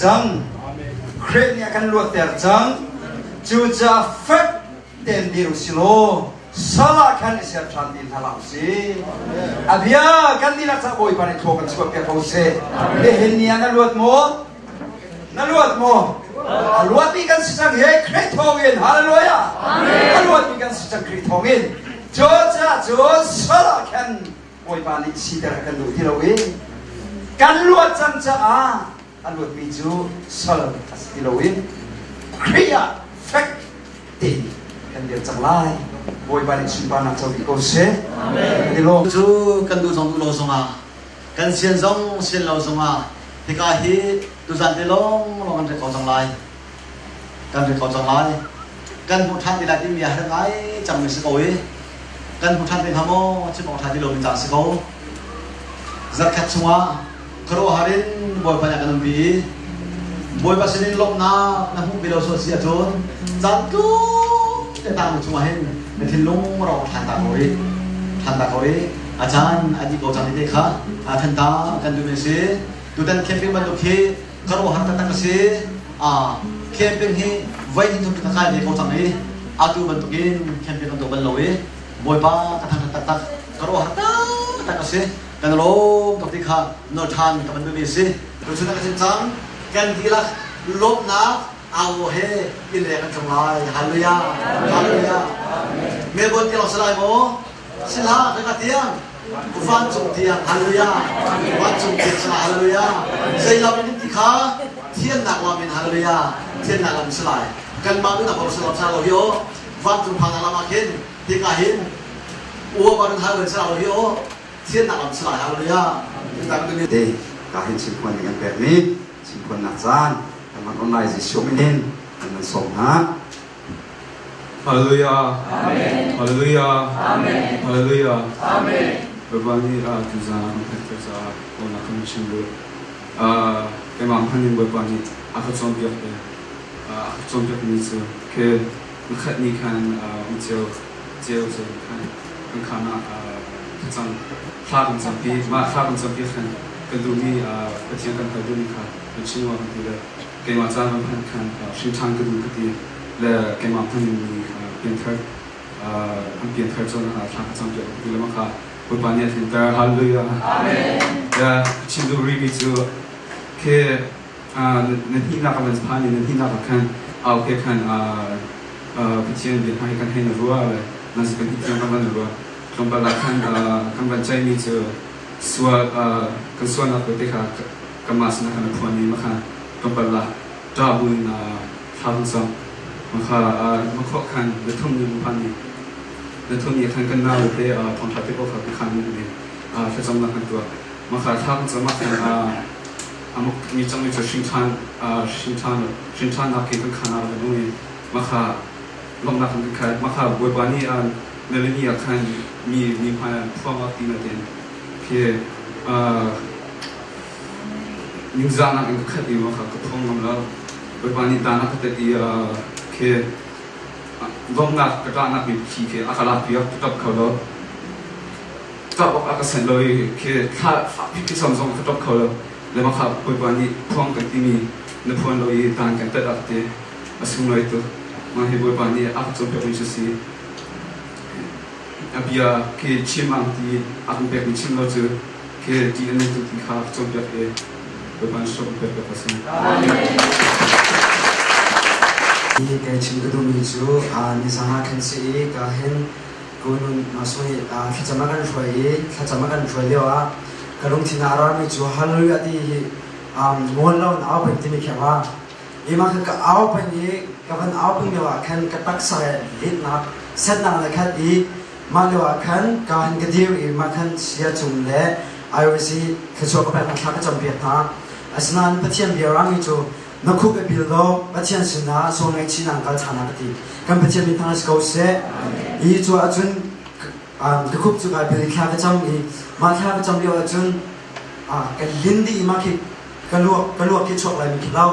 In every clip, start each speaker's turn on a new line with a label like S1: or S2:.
S1: จังเครเนี่ยกันลวดแต่จังจูจะเฟกเต็มดิวสิโลสลาคันเสียชันดินทลามสิอาเบียกันดินักสักโอยปานิโทกันสวบเปียกเขาเสเดเห็นเนี่ยนั่นลวดโมลวดมีกันสิจังเฮ้คริสทองอินฮาเลลูยาลวดมีกันสิจังคริสทองอินจูสลาคันโอยปานิสิเดรักันดูที่เราเองกันลวดจังจะลวดมีจูสลาที่เราเองเครียดเฟกติกันเดียวจังไรบอยบานิชิบานักเจ้าวิโกเซ่ดิโล
S2: จูกันดูสองดูโลสงากันเสียนสองเสียนเราสงาที่กาฮีดูสันติลงกันเรียกเขาจังไรกันเรียกเขาจังไรกันผู้ท่านที่ได้ที่มีอะไรไงจำไม่สิโอยกันผู้ท่านที่ทำโม่ชิบอกท่านที่ลงมีจานสิเขาจัดขัดชัวครูฮารินบอยพญากันบีบอยภาษาดินลงน้ำหุ่นวิโรโซเซียจนจัดกูจะตามชัวเห็นในที่ลุงเราทันตาเขาอีอาจารย์อดีตอาจารย์ที่เด็กค่ะทันตากันดูเมสิดูดันเข้มเป็นบรรลุที่ครูหันตั้งกันสิเข้มเป็นที่ไว้ที่ทุกท่านใครเด็กเขาจังนี้อาดูบรรลุกินเข้มเป็นกันตัวบรรลุบอยป้ากันทันครูหันตั้งกันสิกันโลกกับที่ข้านอทันกับมันดูเมสิดูชุดนักศึกษากันที่ละลบนะเอาเฮอินเดียกันจังไรฮาเลลูยาเมื่อบนที่เราสลายโมสิลาเป็นกันเตียงวันจุดเตียงฮาเลลูยาวันจุดเตียงสลายฮาเลลูยาใจเราเป็นที่ข้าเทียนหนักว่าเป็นฮาเลลูยาเทียนหนักเราสลายกันมาด้วยนักบริสุทธิ์สลายเราโยวันจุดพังเรามาเห็นที่ข้าเห็นอัวบริสุทธิ์สลายเราโยเทียนหนักเราสลายฮาเลลูยาแต่ก็เป็น
S1: ที่ข้าเห็นสิ่งควรอย่างแบบนี้สิ่งควรนักจานมันออนไลน์จะช่วยไม่เห็นมันส่งฮะ
S3: ฮาเลลูยาฮาเลลูยาฮาเลลูยาบางทีจุดนั้นเป็นจุดที่เราต้องชิมดูแต่บางครั้งบางทีอาจจะจำเป็นนิดนึงคือนี่คันมิเจลคันขนาดจังพลาดจำปีมาพลาดจำปีกันดูนี่ประเทศกันดูนี่ค่ะเป็นชิมว่ามันดีเลยเกมอาจารย์มันคันชิมทางกันดูก็ดีและเกมอาจารย์มีเปลี่ยนเทิร์มันเปลี่ยนเทิร์จนทางจำเป็นดีแล้วมั้งค่ะบุญบานเนี่ยถึงแต่ฮาเลลูยาและชิมดูรีวิวแค่ในที่นักการพันในที่นักการเอาแค่คันพิธีเดียร์ให้กันให้รู้ว่าเลยนั่นจะเป็นพิธีกันรู้ว่าตรงบางคันกันวันใจมีเจอส่วนกันส่วนนักเตะค่ะกันมาสนักการพวนนี้มั้งค่ะตรงบางดาบุญทางซ้ำมั้งค่ะมั้งข้อคันเดือดทุ่มนี้พันนี้เดือดทุ่มนี้คันกันน่าเลยทองทัดที่พวกเขาเป็นคันนี้จะจำนักกันตัวมั้งค่ะทางจะมาคันมุกมีจังเลยจะชิงชันนักเก็ตกันขนาดนี้มั้งค่ะลงนักกันใครมั้งค่ะบัวบานี่ในเรื่องนี้คันมีพายพวกนักตีนักเตะที่นิวซีแลนด์นักขัดดีมั้งค่ะก็ท้องมันแล้วบัวบานี่ตานักขัดดีที่ลงนักกระดานนักมีขี้ที่อาคาลาพิย์ตับเขาแล้วตับอากาศเลยที่ถ้าพิษสมสงตับเขาแล้วแล้วมั้งค่ะบัวบานี่ท้องกันที่มีในพวนเลยต่างกันแต่ละที่อาศัยเลยตัวมาให้บัวบานี่อาจจะเป็นวิธีอาบียคือชิมอันที่อาจเป็นชิมเราจะคือที่นั่นตุที่ข้าจงเป็นบัวบานี่ชอบเป็นภาษา
S1: ที่แกชิมก็ดูมีจูนิสัยคันสีก็เห็นกูนุ่นมาสวยที่จะมากันช่วยเลี้ยวกระลงที่นารามีจูฮัลโหลยที่มวลเราเอาเป็นที่มีแค่ว่าอีมาคือก็เอาเป็นนี้ก็เป็นเอาเป็นเดียวคันก็ตักใส่ลิ้นนับเส้นนั่นเลยคันอีมาเดียวคันก็เห็นก็เดียวอีมาคันเสียจุ่มเล่ไอวิซีคือชัวร์ก็เป็นมันทักก็จำเป็นนะอาศัยนั้นประเทศเบียร์รามีจูนักคุกกับบิลโลประเทศสินะส่งให้ชินังกัลชานักตีกันประเทศมีทางสกอเซ่อีจูอาจุนนักคุกจูกับบิลแค่ก็จำอีมาแค่ก็จำเดียวอาจุนกันลินดีมาคิดกันลวกคิดชกอะไรมีคิดเรา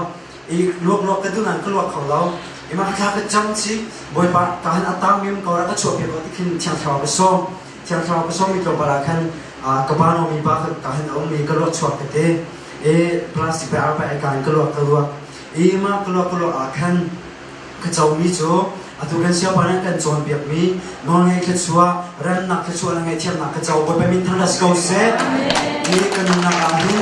S1: อีลวกกันดูนั่นก็ลวกของเราอีมาแค่ก็จำสิบ่อยปะการอัตตามีมก็รักก็ชกเพียงก็ที่ขึ้นเชียงชาวไปส้มมีตัวปลาคันกับบ้านมีบ้าการเอามีก็ลวกชกกันเด้อ plasticไปเอาไปการกลัวมากลัวอาคันกระเจ้ามีโจอาตุกันเสียปานันกันจวนเบียบมีนอนไงแค่ชัวเริ่มนักแค่ชัวแล้วไงเทียมนักกระเจ้าไปมินทันดัสเกาเซ่นี่กันนักอาหิ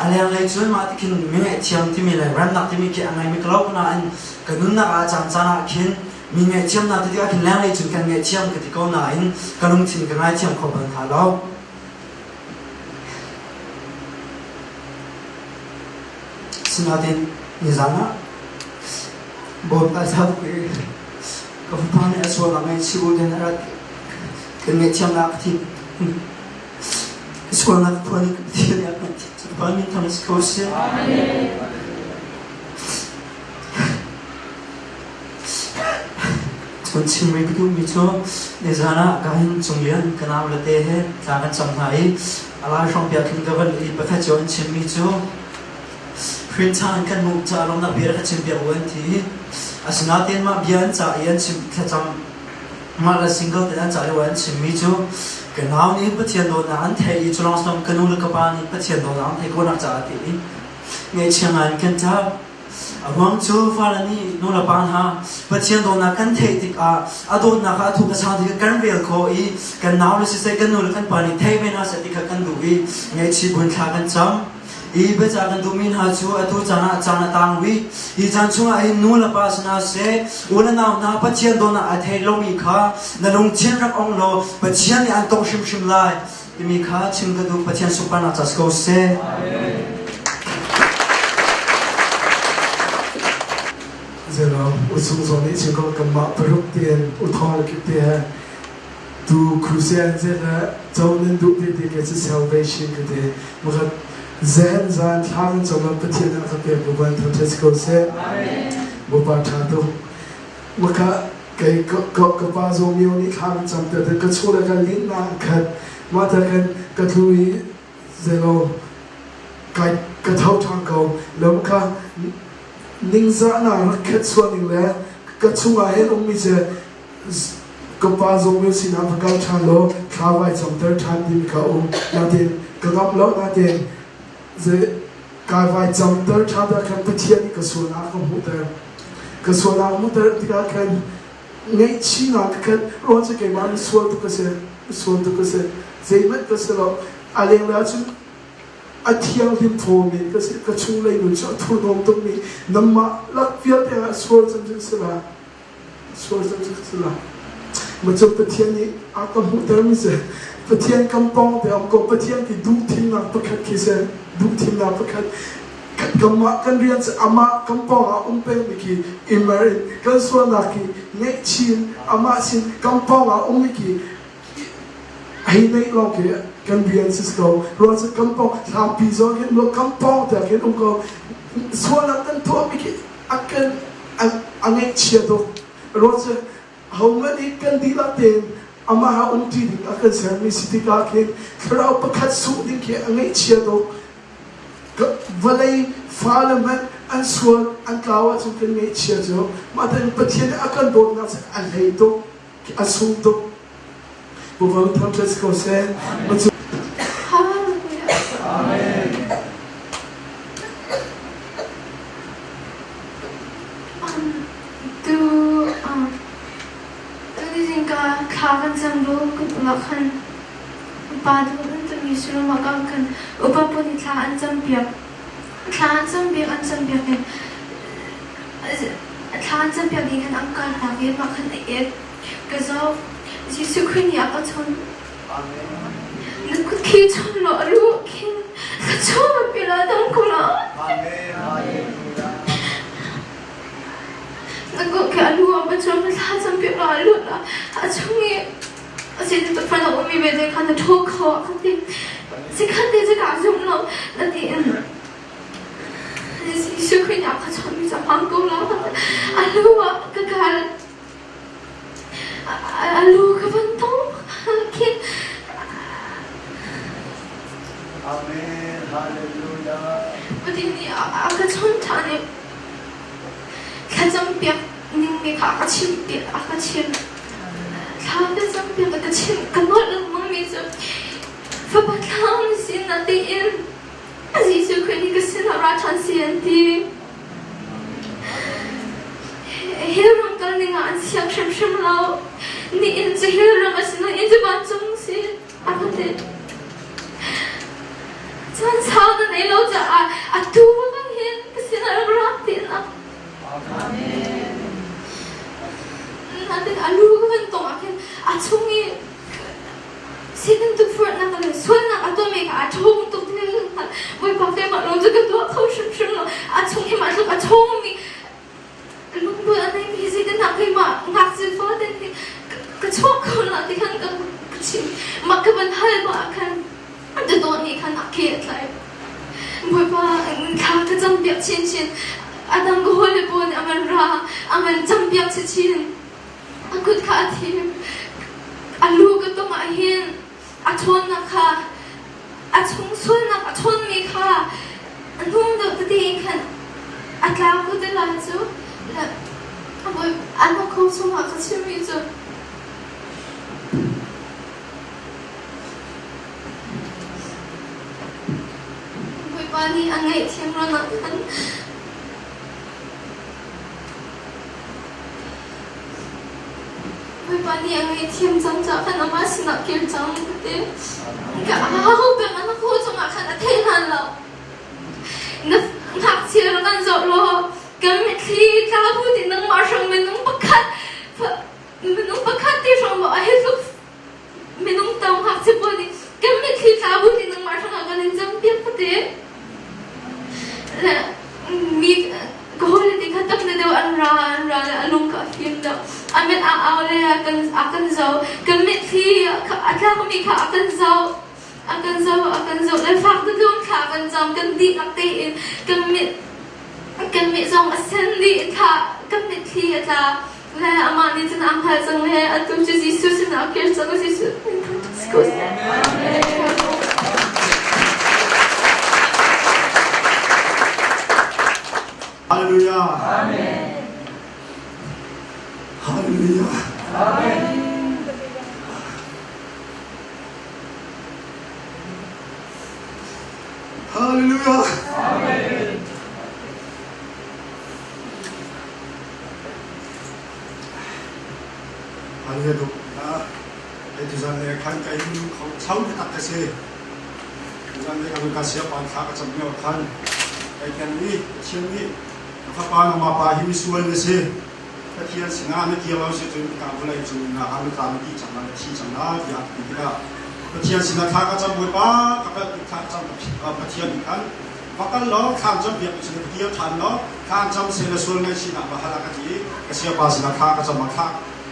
S1: อะไรอะไรจวนมาที่คินมีไงเทียมที่มีอะไรเริ่มนักที่มีแค่อะไรมีกลัวคนนั้นกันนักอาจารย์จานักคินมีไงเทียมนักที่คินแล้วไงจนกันไงเทียมกันที่เขาหนาอินกันลุงทิ้งกันไงเทียมขบันหาเราสิ่งที่นี่จังนะบอกอาจารย์ก็ฟังในส่วนนั้นชิวเดนรักกันเงียบเชียงนักที่ส่วนนั้นคนที่เนี่ยจะฟังมีทำสิ่งเสียส่วนชิมไม่ดูมิโต้ในฐานะการจงเรียนกันเอาละเตะจากกันจำหายอะไรช่องเปียกินกับวันอีประเทศจวนชิมมิโต้พื้นฐานกันมุกจะลงนับเบียร์ชิมเปียวันที่อาสนะเตียนมาเบียนจ่ายยันชิมแค่จำมาละสิงเกิลเตียนจ่ายวันชิมมิจูกันเอานี้พัฒนาโดนอันเทย์จุลองสมกันนู่นกับปานี้พัฒนาโดนอันเทย์คนนักจ่ายตีเงี้ยเชียงอันกันจ้าหวังจูฟ้าละนี่นู่นปานฮะพัฒนาโดนนักกันเทย์ติกโดนนักถูกกระชับที่กันเรียลโคอีกันเอาเลยสิเซกันนู่นกันปานี้เทย์ไม่น่าเสติกันดูอีเงี้ยชีบุญขากันจำอีเบจากันดูมินหาจูอตุจานาตังวิอีจันชูไอ้นูละปัสนาเสอุลนานาปัจเจียนโดนาอัฐเฮลมีขานาลงเชียนรักองโลปัจเจียนนี่อันตงชิมไลมีขาชิมกระดูปัจเจียนสุปานาจัสโกเส
S4: เจ้าเราอุสุงสนิชิงก็กำมาปรุกเตียนอุทอลกิเตียดูครูเซียนเจ้าเจ้านั้นดูดีๆก็จะ salvation ก็ได้มันก็Zen zan tharan chama pathina khape buban thothes ko se buba thado maka kai ko pa zo mi oni tharan chamta de ka chula ka lin na khat mata kan ka thui zelo kai ka thau thang ko lom ka ning za na khat swaning le ka chunga he om mi se ko pa zo mi sin na ka than lo thawai chamta than dim ka na tin ka gap lo na tin ze kai vai chamter thada kan pathian ka sona ka muter ka sona muter tika kan ngai china kan roje ke man swal tu ka se zeimat ka se lo aleng la chu athiang lim thomi ka se ka chung lai nu cha thu dom tum mi namma lak pia te swal cham se la ma chu pathian ni a ka muter mi se pathian kampong te am ko pathian ki du thim na pakhat ki se du thim na pakhat kat kamma kan rian se ama kampong a umpe mi ki imerin kan so na ki nei chin ama sin kampong a mi ki ai nei lo ke kan rian se ko ro se kampong sa pi zo ke lo kampong ta ke ko so na kan to mi ki akan angai chia do ro se how many kan dila ten ama ha umti ding akan sermi city ka ke khrau pakhat su ding ke angai chia do valai parliament an swal an klawa chu kan ngai chia jo matan pathian akan don na se an hei do ki asum do bovang tham tes ko se
S5: amen Kawan sambo makan padu untuk misru makan kan upapun itlaan sambiak kan itlaan sambiak ni kan angkat lagi makan ayat kesau Yesus kini apa con nakut kicau lo alu kin kacau bila dangkula Nagok ke alu apa con itlaan sambiak lo alu lah Acungi Asyik tu pada umi beda kan thok kau nanti sekarang je kasut lo nanti Yesus kini apa con bisa pangkau lah alu kekal alu kebentang kin
S2: Amin Hallelujah
S5: Begini agak contoh ni kacang piak ning ni agak cium agak cium Sabi sampai tak kecil, kenal dengan mami tu. Fabatang sin natiin, Yesu Christ cái xin ra chăn xiên đi hiểu rằng cái này ngàn xem xem lâu ni in chỉ hiểu rằng cái xin in chỉ ban chung xin anh thế chân sao nó này lâu chả tu cái hiện cái xin ra ra tiền à nanti alu kan tong akin achungi Sinin tu for na kali suan na ato me ka achong tu tle boy pa fe ma lo ju ka to khau shim shim lo achong hi ma lo achong mi lung bo anai mi zi den na kai ma ngak zi fa den ni ka chok ko na ti kan ka chi ma ka ban hal ba kan de do ni kan akke tlai boy pa ka jam biak chin chin adang go hole bo ni aman ra aman jam biak chi chin akut ka thi alu ka to ma hin achon na kha achong suan na achon mi kha anung do ti kan atla ko de la chu la aboy ano ko so ma ka chi mi chu boy pani angai thiam ra na kan boy pani angai thiam chang cha kan ama sinak kir chang te ka ho pe ana ko so ma kan a the han lo na ngak chi ra kan zo lo kan mi thi ka bu ti nang ma sang me nang pakhat ti sang ba he su me nang tang hak chi po ni kan mi thi ka bu ti nang ma sang kan in jam pi pa te la mi ko le ti khatak ne do an ra anung ka him da amet a le akan zo kan mi thi atla ko mi kha akan zo le fak de don kha kan jam kan di ak te kan mi zong asen di tha kan mi thi atla la ama ni tin am kha sang le atu chi Jesus na ker sang Jesus
S6: Hallelujah. Amen. Hallelujah. Amen. Hallelujah. Amen. Hallelujah. Itu jangan kan kain kau tahu tak kasih. Jangan kau kasih apa tak macam kan. Kain ni, cium ni. Kapan nama pahim sual nasi, ketian singa ni kia lau si tu kamu lagi tu nak kami kami di jangan ti jangan dia kita ketian singa kah kacang berapa kakak kacang ketian ikan makan lo kacang biar singa dia tan lo kacang singa sual nasi singa bahala kati kesiapa singa kah kacang makak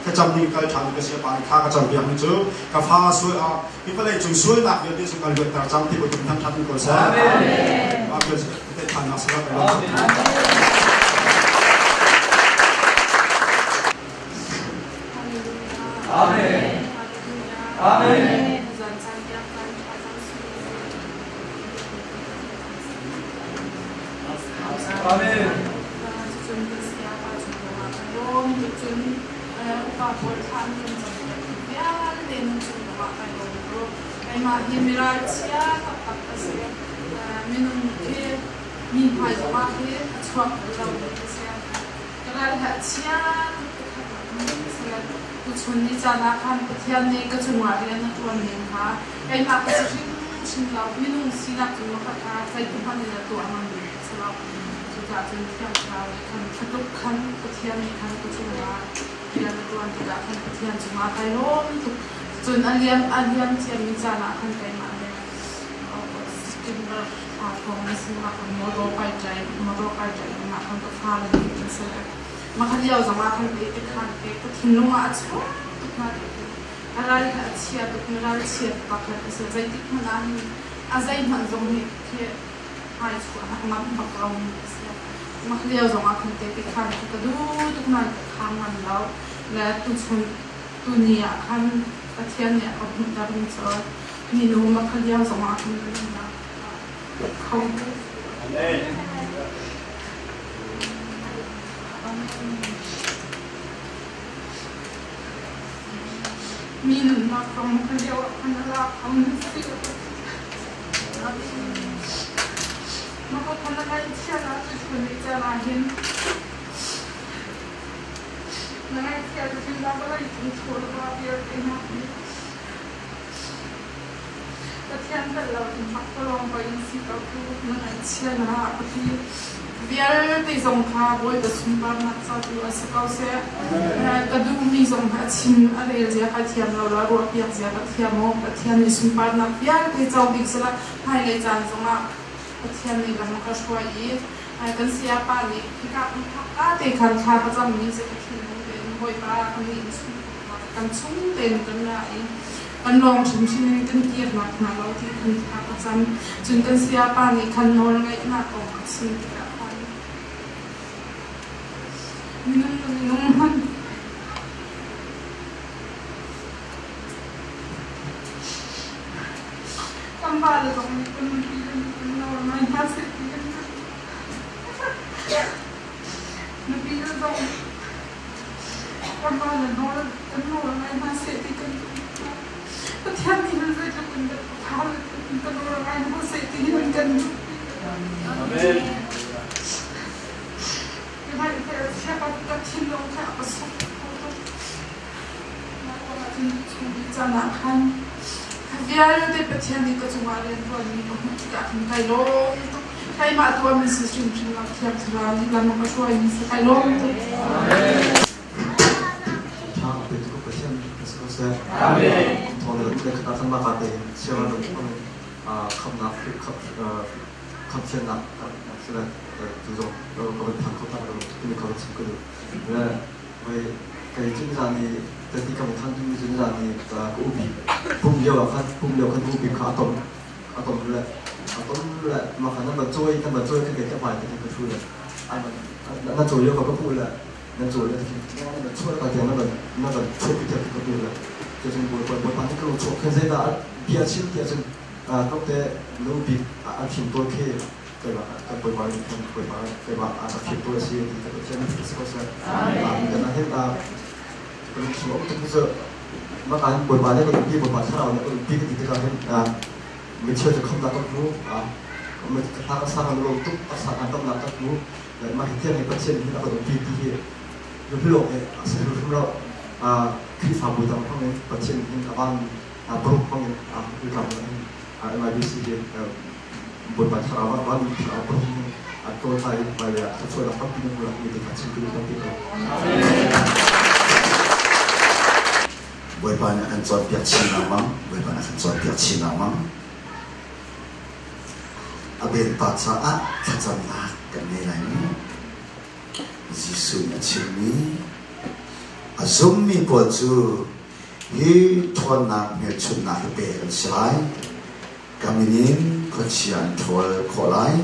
S6: kacang ni kal tan kesiapa kah kacang biar itu kafa sual kita lagi tu sual nak dia tu singa luar kacang ti betul tan tan ko sa amin apa kita tan nasra Amen. Amen. Amen.
S7: Chun ni chana khan pathian ne ka chunga rian na tuan ning ha kai ma ka sing sing lau minung sina chu ma kha sai tu han na tu amang ni sala chu ta chun thiam tha khan khatuk khan pathian ni khan ku chunga rian na tuan ti da khan pathian chunga kai rom tu chun aliam chiam ni chana khan kai ma ne skin na ha thong na sina khan mo do pai jai ma khan to pha le ni sala makaliaw zama kan pe khan pe thinunga achu tukna aral ha chia tukna chia pakhat se zai tik manan azai man zong ni ke hai chu na ma pakaw se makaliaw zama kan pe khan ka du tukna khan man law la tu chun tu ni a khan pathian ne a bun da bin so ni no makaliaw zama kan na khau amen Minum makan kerja awak kena lah, kamu mesti. maka kana kai siya na tu ni jana hin ngai siya tu sin na bala itu sekolah ba biar kena Katian kalau mak tolong bayi si kau tu ngai siya na pati biar di zongkha boy da sumbar na sa tu asakau se kadu ni zongkha chin ale zia katian lo la ro piak zia katian mo katian ni sumbar na biar di zau dik sala hai le jan zonga katian ni lam ka shwa yi kan siapa ni kita te kan kha pa jam ni se katian ni boy pa ni kan chung ten kan na kan long chim chim kan tiar na na lo ti kan kha pa jam chun kan siapa ni kan nol ngai na ko sin ka minum kembali kok ini pun normal masih lebih dong kembali normal masih tiga setiap minggu saja pun hal normal masih tiga kan amin siapa kita cinta apa sih jangan biar dia bertiani ke cuma lihat tuan ini kita akan kailong kai mak tuan mesti cium lah tiap hari lama kesuai mesti kailong
S2: 참 베트고 버티는 그래서 아멘 돈을 이렇게 같은 막 같아 시험을 아 컵나 컵chen 나 그래 두종 그거 단컵하고 근데 그거 찍거든 왜 cái chương trình thì khi các bạn tham chương trình thì ubi bung liêu kan ubi atom là mà khả năng trôi cái bài thì cái chui là ai mà nó trôi liêu có chui là nó trôi là nó trôi cái tiếng nó trôi cái chui là cho nên buổi bán cái lỗ cái dây đã bia chín bia chân có thể lâu bị ăn phim tôi khi cái buổi bán ăn phim tôi xí thì cái chuyện nó sẽ có sẽ làm cái này hết ta 그리고 그래서 막 안 볼 만에 그 우리 볼 만 살아오는 그 우리 그 뒤가 미쳐서 컴다 또 뭐 다가 사람으로 뚝 사람 또 나갔고 막 이때는 같이 내가 또 비비히 흘러게 흘러 그 사보다 하면 같이 있는 가방 앞으로 하면 그 가방 MIBC 볼만 살아와 많이 앞으로 또 사이 말이야 소소가 바뀌는 거랑 우리 같이 그리고
S8: buổi ban akan chọn piak chin namang buổi ban akan chọn piak chin namang aben ta cha a thacham na kan nei lai ni jisu na chini azum mi po chu hi thon na me chun na be kan sai kaminin ko chian thol kholai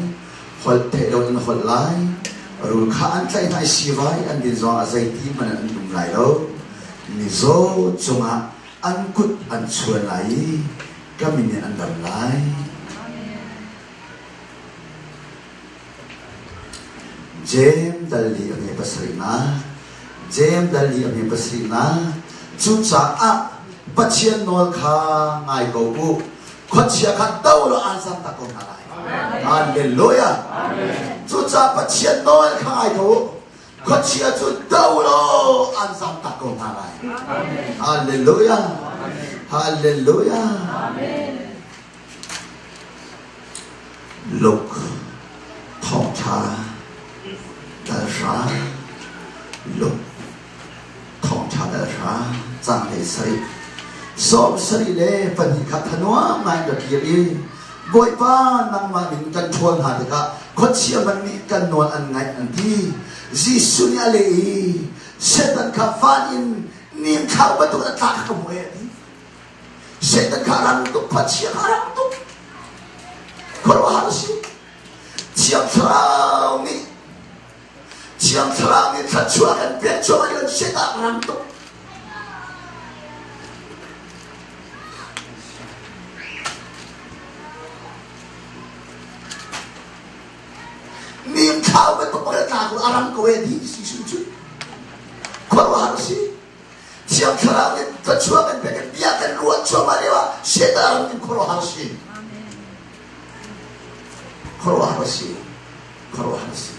S8: hol te don hol lai ru kha an tlai nai si vai an din zong azai ti man an dum lai lo Nizo cuma angkut ancuan lai kami ni andam lai jem dali ami pasrina cuca a bacian nol kha ngai ko bu khotsia kha tawlo ansam ta ko nalai haleluya cuca bacian nol kha ngai ko khotsia chu tawlo ansam ta ko nalai haleluya haleluya lục thong cha da ra lục thong cha da ra chang le sari so sari le pan hi kha thanwa mai da ki boi pa nang ma min kan thon ha ka khotsia man mi kan non an ngai an ti jisu ni ale setan ka fan in nim khau ba tu ta ka mo e setan ka ram tu phachia ka ram tu koro harsi chiam thrang ni ta chua kan pe chua ni setan ram tu nim khau ba tu ta ka ram ko e di jisu chu koro harsi chiam thrang ni ta chua kan pe kan bia kan ruat chua ma lewa setan ram ni koro harsi 걸어와버시 걸어와버시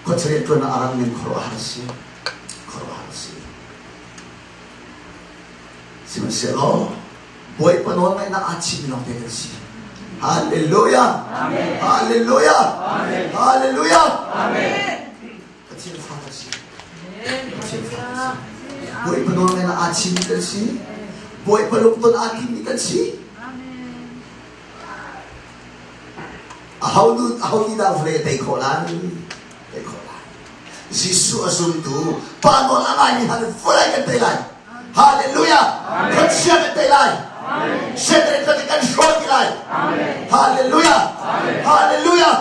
S8: 거칠에 뚫는 아랑님 걸어와버시 걸어와버시 지금 셀로 보이 뻔한 나 아침이랑 되겠지 할렐루야 할렐루야 할렐루야 거칠에 사버시 거칠에 사버시 보이 뻔한 나 아침이 되겠지 보이 뻔한 아침이 되겠지 How did I play Tekolan? Jesus assumed to Paano ang hal fulay ng taylay. Hallelujah! Kansya ng taylay. Siyempre ka ng short taylay. Hallelujah! Hallelujah!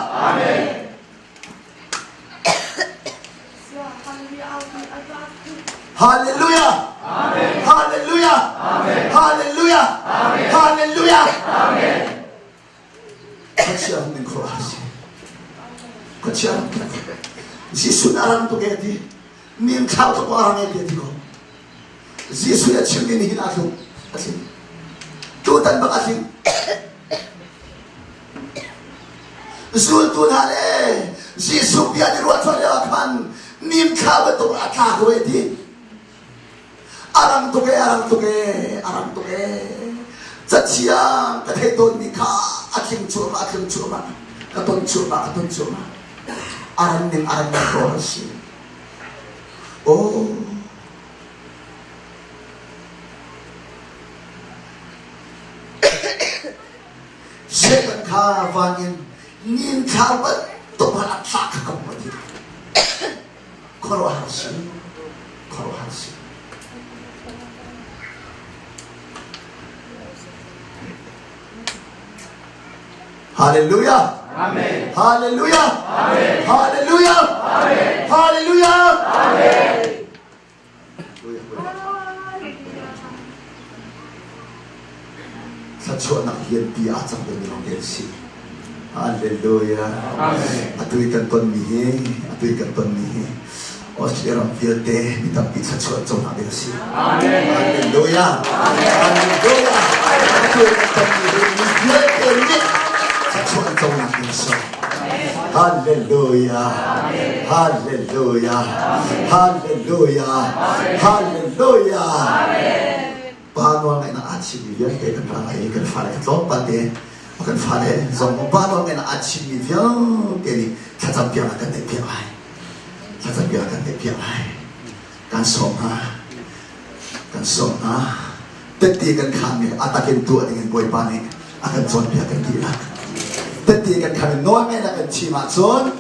S8: Hallelujah! Hallelujah! Hallelujah! Hallelujah! 같이 하는 거라지. 같이 하는 거. 예수 나라는 또 개디. 님 차도 과랑에 개디고. 예수의 증인이 나도 하신. 또 단박 하신. 술돈하네. 예수 비아니로 와서려간 님 차도 또 아타고 해디. 아랑도게 아랑도게 아랑도게. 자치야 그래도니까 아침 주마 가돈 주마 아랑님 보시 오 세번 가방인 님 잡은 또 하나 싹 갖고 걸어하시 Hallelujah. Amen. Hallelujah. Amen. Hallelujah. Amen. Hallelujah. Amen. Sa nak hian pi a chang de long del si. Hallelujah. Amen. Atui kan ton mi. Oshiram fiate mitapit sa chong na del si. Amen. Hallelujah. Hallelujah. Atui kan ton mi. Hallelujah. Hallelujah. Hallelujah. Hallelujah. Paano ang na achieve kay kan ay kan fare to pate kan fare so paano ang na achieve kay sasabihan kan te piai kan soma teti kan kami atakin tu dengan boy panik akan zon pia kan dia teti kan kami noame na kan chima zon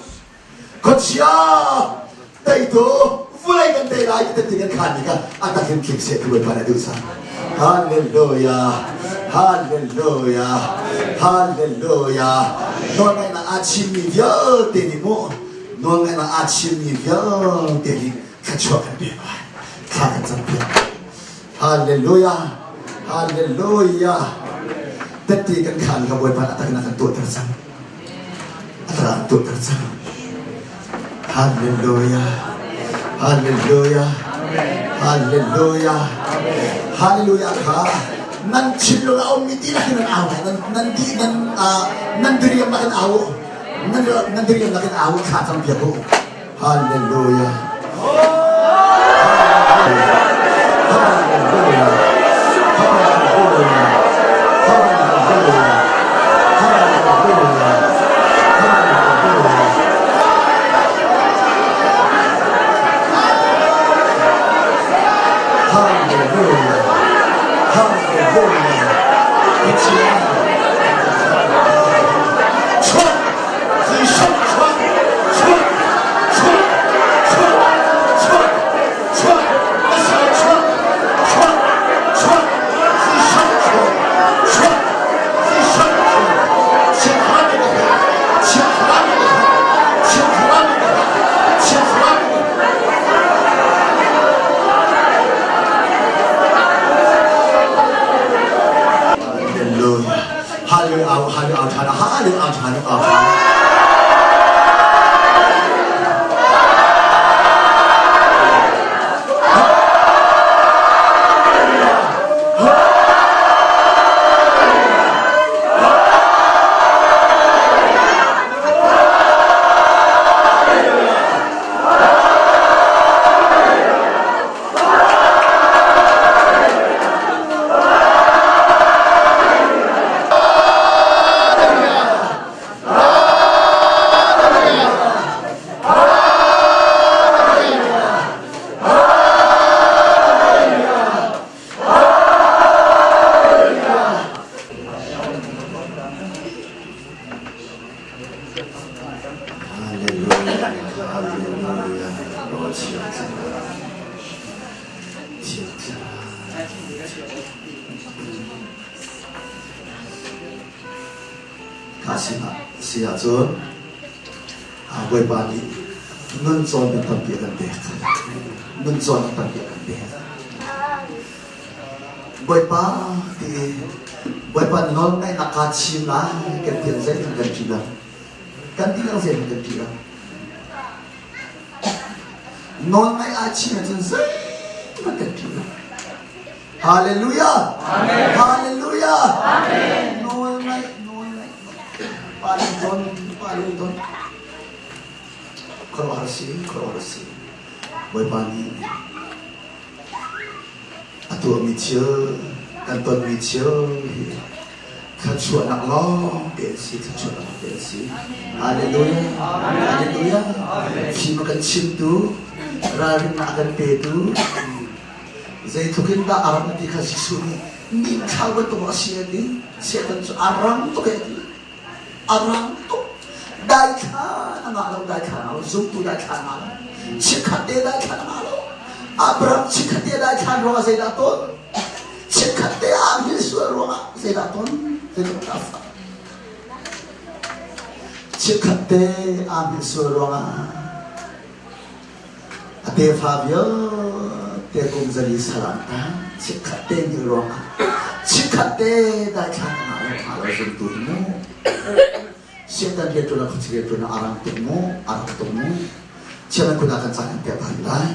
S8: kotsia taito fulay kan te lai teti kan kami ka atakin kikse tu boy panik dusa. Hallelujah. Hallelujah. Hallelujah. Noame na achieve teni mo noame na achieve teni kachwa kan dia kan zon pia. Hallelujah. Hallelujah. Teti kan kan ka boy pan atak na kan tu tersang. Atara tu tersang. Hallelujah. Hallelujah. Hallelujah. Hallelujah ka. Nan chilo na umiti na kinan awa. Nan diriyam na kin awo. Nan diriyam na kin awo sa atang piyago. Hallelujah. Hallelujah. kasih siya John boy bani nun John na tampilan deh nun John na tampilan deh boy pa nol ngay nakachim na gantian zay ng gantila gantilang zay ng gantila nol ngay achim na dyan zay ng gantila hallelujah amen hallelujah amen nol ngay paling don kororasi boy bani atua micio kanton micio kacua nak lo besi haleluya haleluya si makan cintu rarin nak akan pedu zaitukin da aram nanti kasih suni ni kawan tu masih ni setan aram tu kayak arang tu daikhan ang araw daikhan zoom tu daikhan chikate daikhan Abraham chikate daikhan ronga sa daton chikate amil suar ronga sa daton tafa chikate amil suar ronga ate Fabio te kumzali salanta chikate ni ronga chikate daikhan araw zoom tu mo setan dia tulah kecil tu nak arang temu, jangan gunakan tangan tiap hari lain.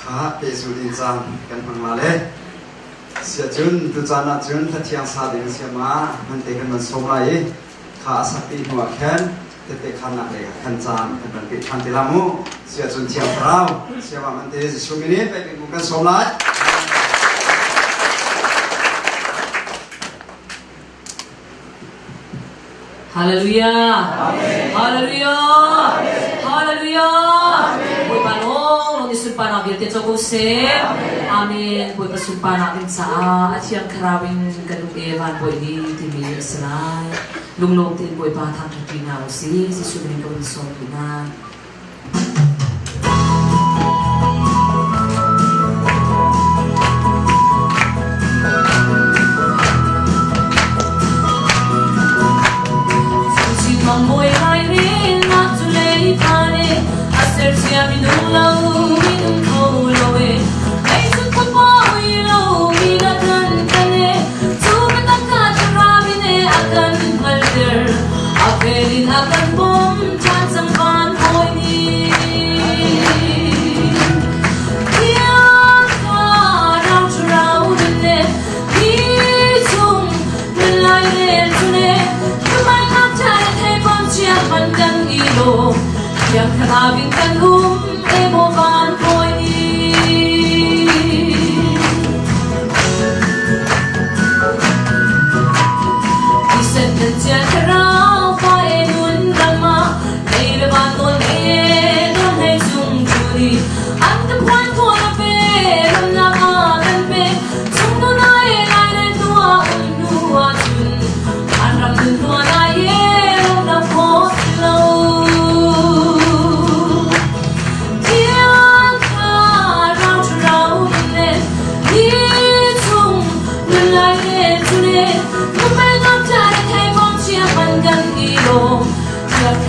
S1: Kah pesulin jam kan pengalih, sejun tu jana jun tertiang sading siapa, nanti kan mensomai, kah sakti muakan, tete kanak deh kan jam kan berarti nanti lamu, sejun tiang perahu, siapa nanti sesungguhnya baik bukan somai.
S9: Hallelujah. Hallelujah. Hallelujah. Boy panong nisumpah natin sa Jose. Amen. Boy pasumpah natin sa at siyang karawing kanuevan boy di timili sanay. Lunglong din boy patang tutina si sumiling ko sa tuna. Mamoy ay rin na tulay pane aser siya minulaw minulaw ay sukot mo ilaw minatan kane sumat ang katarami ne akan malder akelin akan bom chansang panhoy ni kiyang karaw churaw dine isong nilay rin tune kumay kaptay siapan dan ilo yang karabing kanum emovan boy iset dan sia karau pa enun rama leileban on don hai sung juri at the point to na pe na kan pe sung no na e lai re tua unua jun anram tua na ye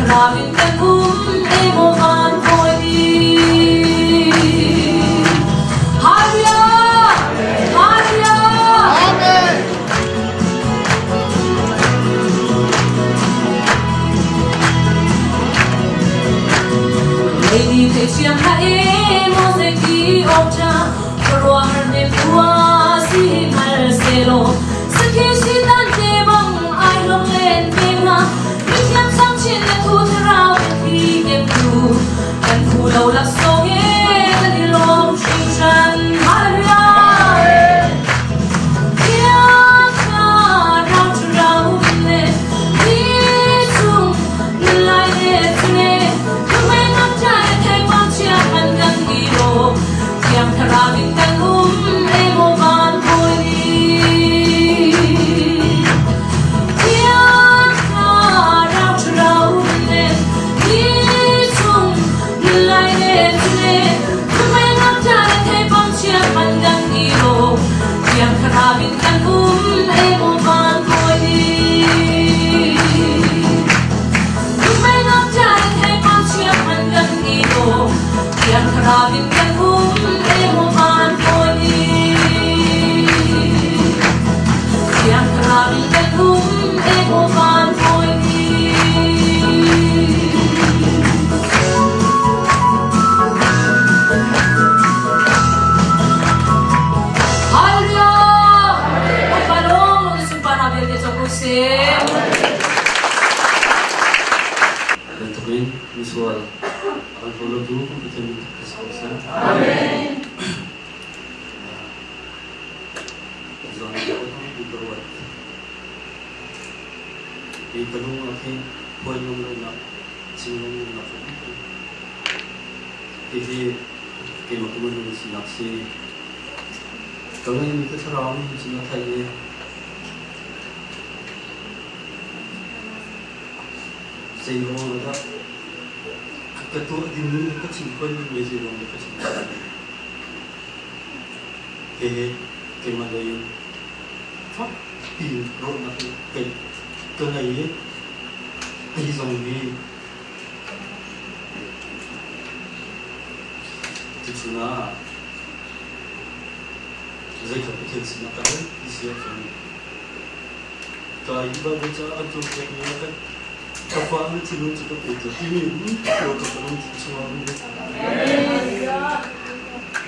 S9: Karaming kagum emovan boy Hallelujah Hallelujah Amen Lady Techiam hae moseki ocha Ruar ne pua si Marcelo Sakeshi dante bang ay long len pena Miklam sang chin na kutarao Ki kem tu Kan kulaw lak songe Kanilong shinchan Hallelujah Kiyang ka raw churaw bine Nitung nilay netune Kumay ngam chay kay wang siya Hanggang ilo Kiyang karaming kanum Emovan boy
S3: Amen. Visual. Akan follow tu kita minta keselamatan.
S9: Amen.
S3: Jangan kita berbuat. Kita nung akhir poin nung nak, singgung nak. Jadi kita mahu menjadi naksi. Kalau ini kita seram, kita thay. Sehingga ada ketua dimulai kecimpan meja orang kecimpan. Kemana phát tiền rồi là cái này cái dòng gì thì chúng ta dây thập thiền sinh nó cái đi xếp cái ba bây giờ anh chụp cái này cái các bạn thì luôn chụp cái cái phim rồi các bạn chụp xong rồi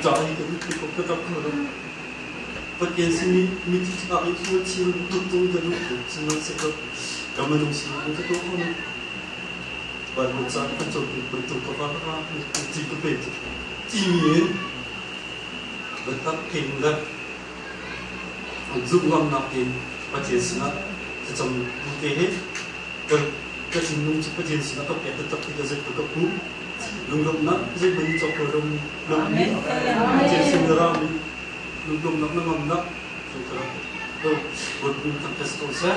S3: trái cái tập rồi Bagian sini miti cakap itu cium tutung dan tutung semua sekap kamu nungsi untuk tuhan baru cakap macam bentuk kepala bentuk kepala tinggi betap tinggal giúp ngâm nạp tiền và tiền sinh hoạt trong quốc tế hết các chính nông chức tiền sinh hoạt các kẻ tập thì dịch của các cú lùng lùng nát dịch bên trong cổ đông lùng tiền sinh ra lùng nát nó ngâm nát chúng ta đâu vượt qua thằng test tốt sẽ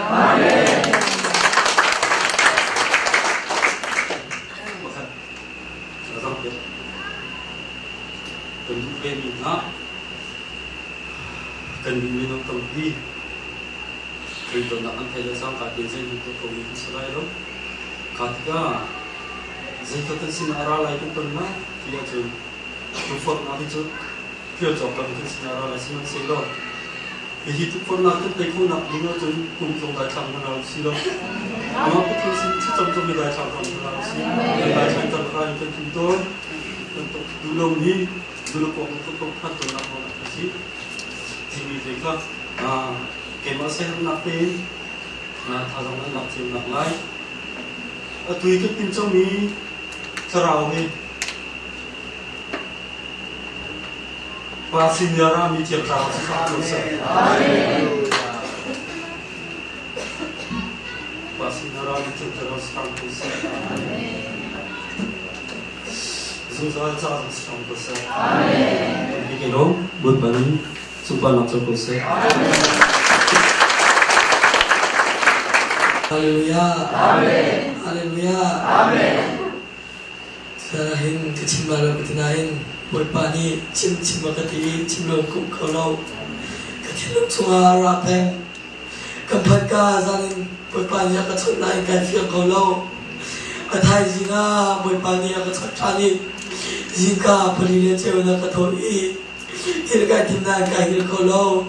S3: cần giúp bên mình đó cần mình nó tổng đi thì tôi đã ăn thấy là sao cả tiền dây tôi không biết sao đây đâu cả thứ cả dây tôi tên xin ara lại cũng tuần mà thì là trường tôi phật nào thì chứ khi ở trong cầm tên xin ara lại xin xin đâu thì tôi phật nào tên thấy không nạp đúng là trường cùng trong đại tràng nào xin đâu mà tôi tên xin chỉ trong cái đại tràng nào xin đại tràng tập khai tên chúng tôi đủ lâu đi đủ lâu còn tôi phát tôi làm một cái gì thì vì thế các cái mà sẽ nạp tiền thà rằng là nạp tiền nạp lại tùy cái tin trong mi sarau hết và xin nhớ ra mi chiếm rau sẽ phát được sẽ và xin nhớ ra mi chiếm rau sẽ phát được sẽ dù sao cha sẽ phát được sẽ cái đó buat balik Sumpah nak terkosek. Haleluya. Amin. Haleluya. Amin. Sarahin kecil malam ketinahin berpani cim makati cim longkuk kalau kecil sungai rapeng keempat kazanin berpani akan terlain kafir kalau atai jina berpani akan tertani jika perlihat cewek nak tertoi Hirga timna kahir kolo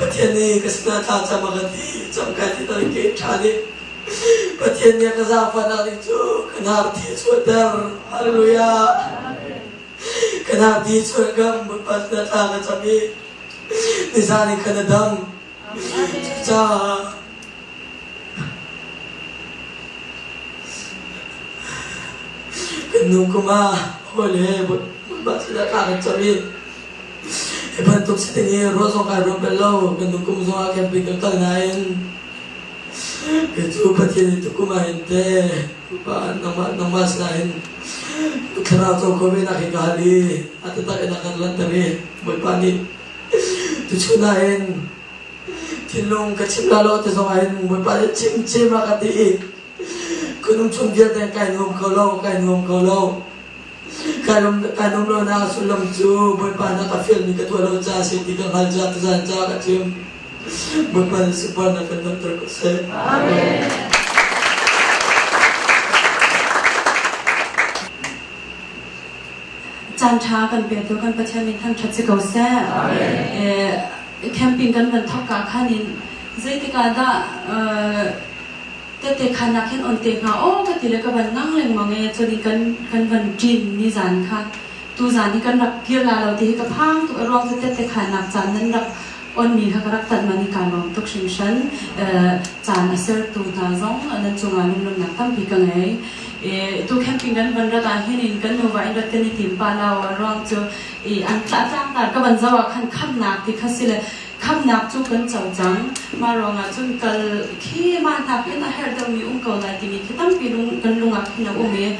S3: Patiani kasna ta chamakati chamkati ta ke thani Patiani kazafana richu kanarthi swadar haleluya kanarthi swargam patna ta ka chami nisani kanadam cha kanukuma hole basida ta ka chami Bentuk setinggi rosok kayu belau bentuk kumzong akan pikir nain itu patian itu kumain teh nama selain kerajaan kowe nak kali atau tak enakan lantari berpani tujuh nain tilung kecil lalu tu soain berpani cim makati gunung cungkir teh kain ngom kalau Kanum lo na sulam ju berpana ka film ni ketua lo ca si tiga hal jatuh saja kacim berpana super na kan terkose. Amin.
S9: Jangan kan betul kan percaya minta cakap kose. Amin. Camping kan bentuk kanin. Jadi kita adaแต่ขณะที่อนเตงโอ้ก็ทีละก็บันนั่งเล่นมองเงี้ยจนนี่กันบันจินนี่จานค่ะตัวจานที่กันรักเกี่ยวลาเราที่กับพังตัวรองแต่ขณะจานนั้นรักอนมีค่ะรักตัดมันในการลงตุกชิมชันจานเสร์ตัวตาจงอันนั้นจงอันนั้นนักตั้งปีกันไง tu camping kan ban ra ta henin kan no va in rat kan ni tim pa la wa rong chu an tla tlang ta ka ban zawa khan kham nak ti khasile kham nak chu kan chau chang ma ronga chun kal khi ma ta pe na her da mi ko la ti mi khitam pi lung kan lunga khina o me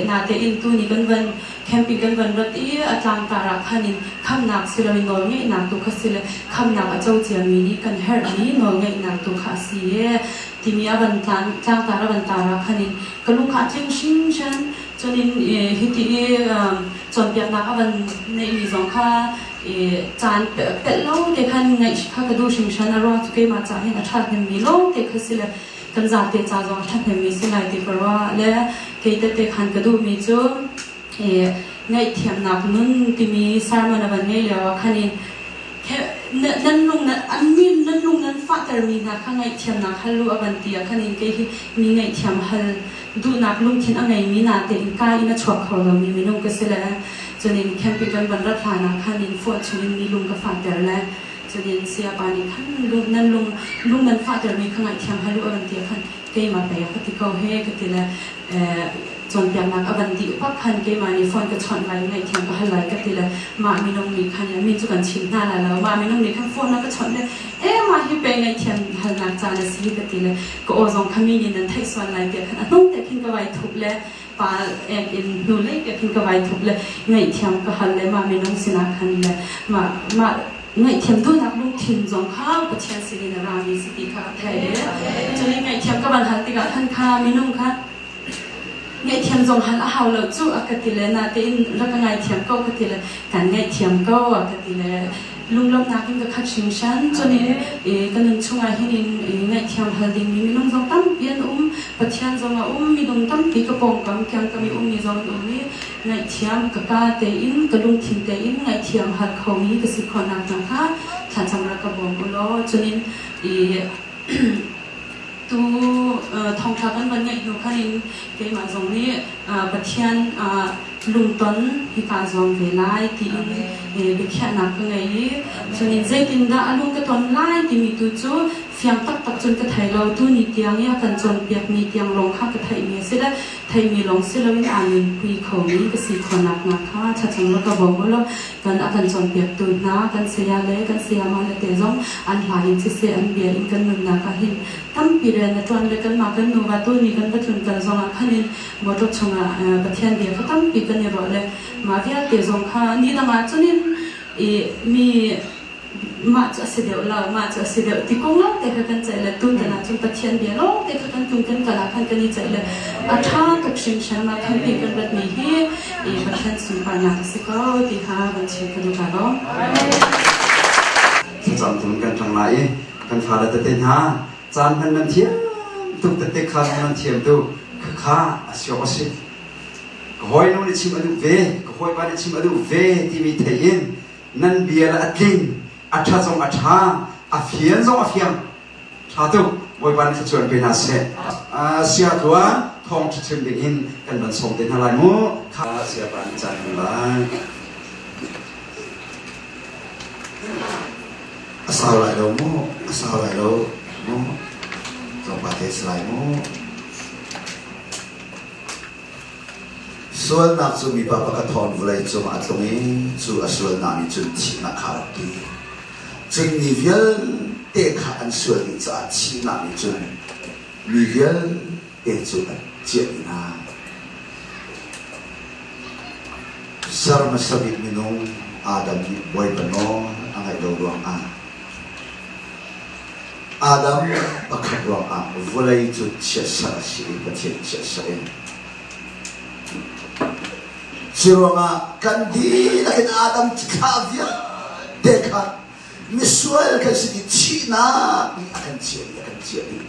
S9: na te in tu ni kan ban camping kan ban rat i atlang ta ra khanin kham nak sila mi nol nge nak tu khasile kham nak a chau chia mi ni kan her ni nol nge nak tu khasi e ti mi a ban tlang ta ra ban ta ra khanin kan lung kha ching shin chan chonin hiti chon piak na ka ban nei mi zong kha chan pe lo te khan ngai kha ka du shin shan aro tu ke ma cha hin a that hem mi lo te khasile kan za te cha zong that hem mi silai te parwa le ke te khan ka du mi chu ngai thiam nak nun ti mi sarma na ban ngai lewa khanin nan lung nan an min nan lung nan fa ter mi na kha ngai thiam na khalu aban ti khanin ke hi mi ngai thiam hal du nak lung thin angai mi na te in ka ina chhuak khol lo mi minung ka sela chonin camping kan ban ra thana khanin fo chuin mi lung ka fa ter la chonin sia pani khan lung nan fa ter mi kha ngai thiam halu aban ti khan ke ma pe ka ti ko he ka ti la chon piang nak aban di upak khan ke mani phone ka chon lai ngai thiam ka halai ka ti la ma mi nong ni khan ya mi chu kan chin na la ma mi nong ni khan phone na ka chon le ma hi pe ngai thiam hal nak cha na si ka ti la ko o zong khami ni nan thai swan lai te khan anong te kin ka wai thup le pa in nu le te kin ka wai thup le ngai thiam ka hal le ma mi nong sina khan le ma ngai thiam du nak lung thin zong kha pa thian si ni na ra mi si ti kha thai chu ni ngai thiam ka ban hal ti ka khan kha mi nong kha ngai thiam zong hal a haw lo chu akatile na te in la ka ngai thiam ko katile kan ngai thiam ko akatile lunglom nakin ka khaching shan choni kanun chunga hinin ngai thiam hal ding mi minung zong tam pian pathian zong mi dong tam pi ka pong kam kyang kami mi zong mi ngai thiam ka te in ka lung thin te in ngai thiam hal khomi ka si khona na kha tha chamra ka bom ulo chonin tu thong tha kan ban ngai nu khanin ke ma zong ni pathian lung ton hi ka zong ve lai ti be khya na ka ngai chonin zaitin da alung ka ton lai ti mi tu chu fiang tak tak chun ka thai lo tu ni tiang ya kan chon piak mi tiang long kha ka thai me se da thai mi long se lo in anin pui kho mi ka si khonak na kha cha chang lo ka bom lo kan akan chon piak tu na kan se ya le kan se ya ma le te zong an lai chi se an bia in kan nun na ka hin tam pi re na ton le kan ma kan no wa tu ni kan ba chun kan zong a khanin mo to chunga pathian dia ka tam pi kan ne ro le ma via te zong kha ni na ma chunin mi ma cha se deu la ma cha se deu ti kong la te kan chai la tu ta na chun pathian dia lo te kan tung kan kala khan kan ni chai la a tha tok shin shan ma khan pi kan bat mi hi pathian sun pa na se ko ti ha ban che kan ka lo
S1: cham tum kan tang lai kan fa la te ten ha chan han nan thiam tu te khan nan thiam tu kha asyo asi hoi no ni chim adu ve hoi ba ni chim adu ve ti mi thein nan bia la atlin atha zong atha afian zong afiam tha tu hoi ba ni chuan pe na se sia tua thong chim ding in kan ban som ten halai mu kha sia ban chan lai
S8: asal lại đâu mu trong ba thế lại mu xuân nạp chu mi pa ka thon vlei chu ma tlungi chu asuan na mi chun chi na khar ti chun ni vial te kha an suan ni cha chi na mi chun mi vial te chu an che na sarma sabit minung adam ni boy bano angai do ruang Adam bakhat ruang vlei chu che sa si pathian che sa Sironga kandi lakin Adam tikavia deka misuel kasi China ni akan ciali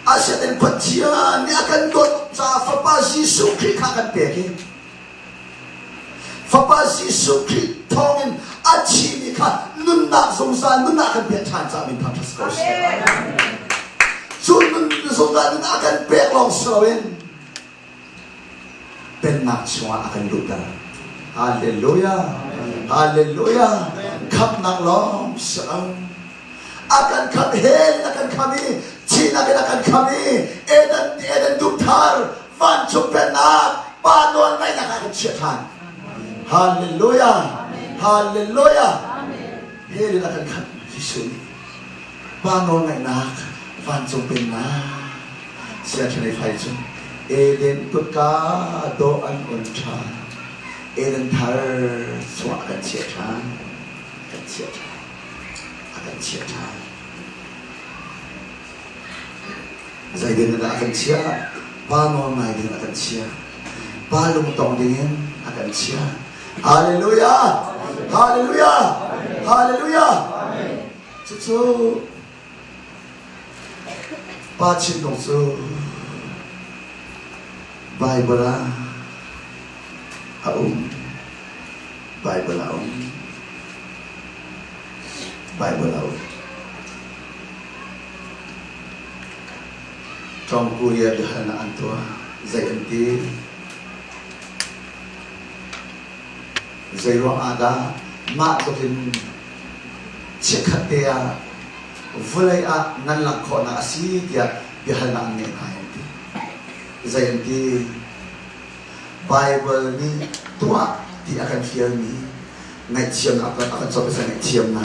S8: asyad en patian ni akan dot sa fapasi sukri akan peki fapasi sukri tongin achi ni ka nunna songsa nunna akan pek chan sa min patas kos so nunna songsa nunna akan pek long sawin benak semua akan lupa. Haleluya, haleluya. Kap nang lom sang akan kami, akan kami, Cina akan kami. Edan duktar van chụp bên na ba đôi ngay là cái chuyện thành hallelujah hallelujah thế là cái khăn Jesus ba đôi ngay na van chụp bên na sẽ thành này phải chứ Eden tất cả đồ ăn ổn thỏa Eden thar xóa cái chuyện thành cái chuyện thành Zai din na akan siya, paano ngay din akan siya, palong tong din akan siya. Hallelujah! Hallelujah! Hallelujah! Chuchu, pachin dong su, Bible aum, Bible aum, Bible aum. Trong kuya dahana antua zayanti zayro ada ma tokin chekhatea vulai a nan lakho na asi dia dahana ne hayanti zayanti Bible ni tua di akan fiel ni ngai chiam akan coba sa ngai chiam na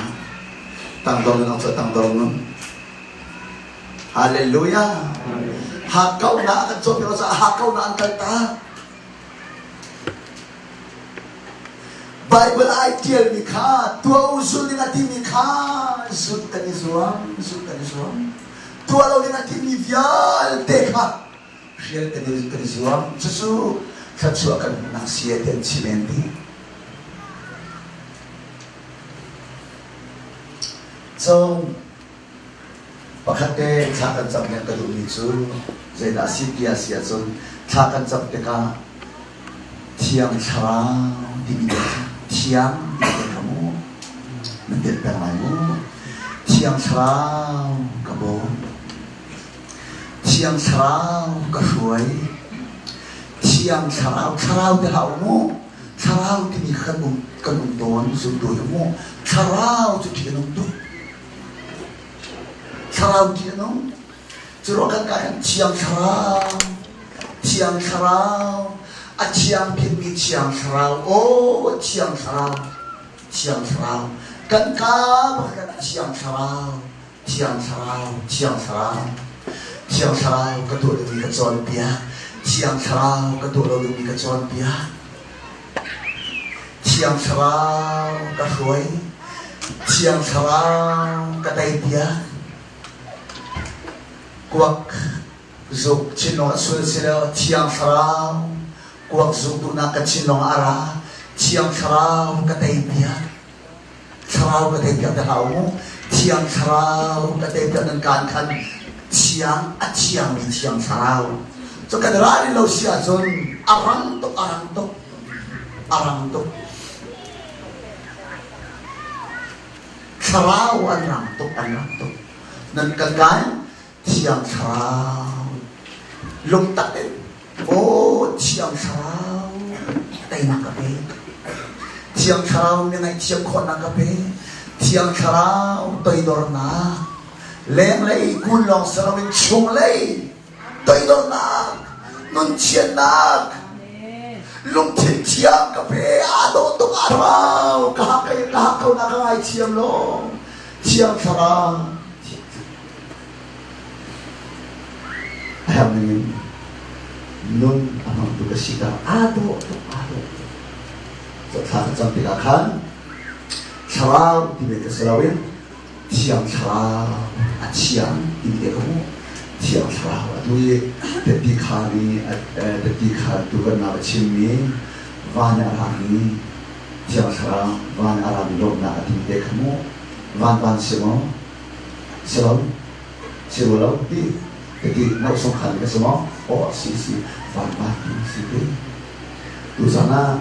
S8: tang dong na sa tang dong Hallelujah. Hakaw na akan so pero sa hakaw na ang kalta. Bible ideal ni ka, tua usul ni natin ni ka, sud kanisuam. Tua law ni natin ni vial teka. Share kanisuam, susu katsu akan ng siete cimenti. So Pakate chakan chap yang kadumi chu zai da si pia sia chun chakan chap te ka thiam chara di bi thiam di kamu mendet per mai mu thiam chara ka bo thiam chara ka shuai thiam chara te hau mu chara ti mi kanum don su do mu chara tu ti kanum tu Sarau dia nong, cerokan kan ciang sarau, ciang pimi ciang sarau, oh ciang sarau, kan kah bahkan ciang sarau, ketua demi kecuali pihak, ciang sarau ketua demi kecuali pihak, ciang sarau kasuai, ciang sarau katai pihak. Kuak zuk cinong asul sila tiang sarau, kuak zuk tu nak cinong ara tiang sarau katai biar, sarau katai biar tahu, tiang sarau katai biar dan kan tiang ni tiang sarau. So kadang-kadang lo siya zon arang tu, sarau arang tu, dan kadang Tiang sarau lung takin oh tiang sarau tay na kape tiang sarau ni ngai tiang khon na kape tiang sarau toy dor na leng lei kun long sarawin chung lei toy dor na nun chien na lung tin tiang kape ado tung arau kahakay kahakaw na kay tiang long tiang sarau Amin. Nun amang tugas kita ado. So sa pikakan sarau di mereka sarawin siang sarau siang di mereka kamu siang sarau adu detikari tugan nama cimi van arami siang sarau van arami log na di mereka kamu van semua selalu di Jadi nak songkan ke semua, oh sisi farmati sisi. Tu sana,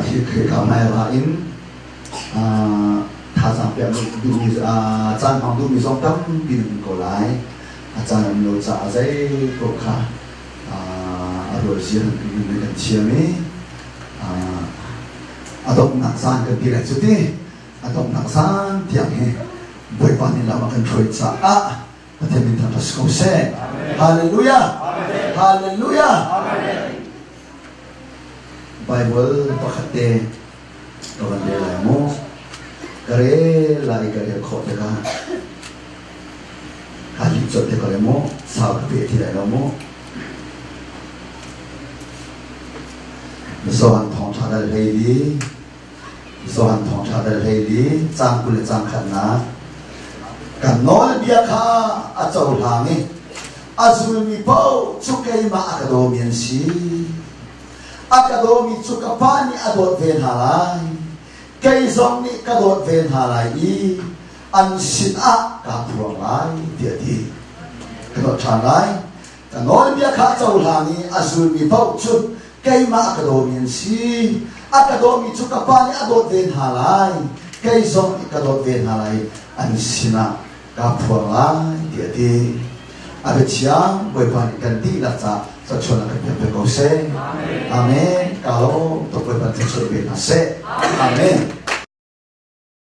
S8: si kamai lain, thà sampai dulu jangan mampu misong tam bin kolai, jangan menurut saya kokah, arosia dengan ciami, atau naksan ke bilik cuti, atau naksan tiang he, boleh panen lama kan cuaca. Hallelujah. Hallelujah. Bible pakate kawan dia lah mo kare lari kare khot ka kali chot te kare mo sa pe thi lai mo sohan thong cha dal hei li sohan thong cha dal hei li chang kul chang khan na kan nol bia kha a chau hlangi azul mi pau chukai ma akadomian si akadomi chukapani adot ven halai kai zong ni kadot ven halai i an sin a ka phuang lai dia di kadot chan lai kanol bia kha chau hlangi azul mi pau chu kai ma akadomian si akadomi chukapani adot ven halai kai zong ni kadot ven halai an sin a ka phuang lai dia di abe chiang boy pan kan di la cha sa chona ka pe ko se amen ka lo to boy pan se be na se amen